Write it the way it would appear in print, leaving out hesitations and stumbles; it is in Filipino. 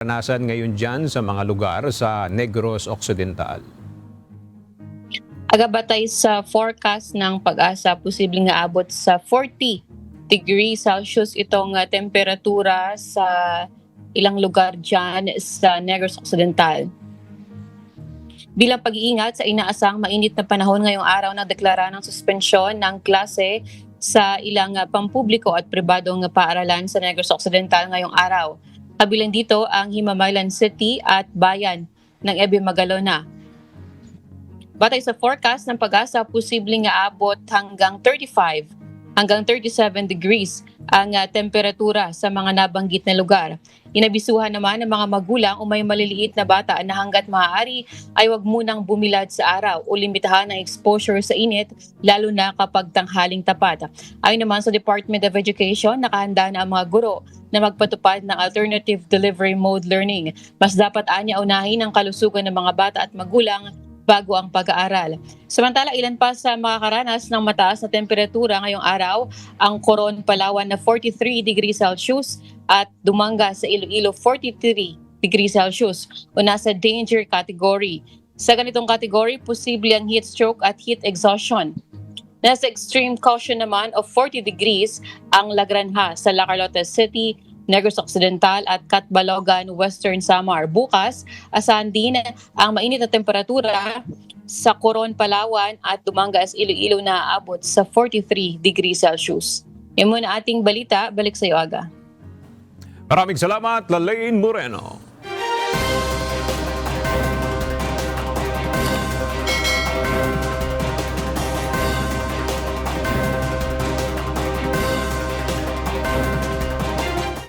Karanasan ngayon dyan sa mga lugar sa Negros Occidental. Agabatay sa forecast ng pag-asa, posibleng aabot sa 40 degrees Celsius itong temperatura sa ilang lugar dyan sa Negros Occidental. Bilang pag-iingat sa inaasang mainit na panahon ngayong araw, nagdeklara ng suspensyon ng klase sa ilang pampubliko at pribadong paaralan sa Negros Occidental ngayong araw. Kabilang dito ang Himamaylan City at bayan ng Ebe Magalona. Batay sa forecast ng pag-asa, posibleng aabot hanggang 35 hanggang 37 degrees ang temperatura sa mga nabanggit na lugar. Inabisuhan naman ng mga magulang o may maliliit na bata na hanggat maaari ay huwag munang bumilad sa araw o limitahan ang exposure sa init, lalo na kapag tanghaling tapat. Ayon naman sa Department of Education, nakahanda na ang mga guro na magpatupad ng alternative delivery mode learning. Mas dapat anya unahin ang kalusugan ng mga bata at magulang bago ang pag-aaral. Samantala, ilan pa sa makakaranas ng mataas na temperatura ngayong araw, ang Coron, Palawan na 43 degrees Celsius at Dumanga sa Iloilo 43 degrees Celsius o nasa danger category. Sa ganitong category, posible ang heat stroke at heat exhaustion. Nasa extreme caution naman of 40 degrees ang Lagranha sa La Carlota City, Negros Occidental at Catbalogan, Western Samar. Bukas, asahan din ang mainit na temperatura sa Coron, Palawan at Dumangas, Iloilo na aabot sa 43 degrees Celsius. Yan muna ating balita. Balik sa iyo, Aga. Maraming salamat, Lalaine Moreno.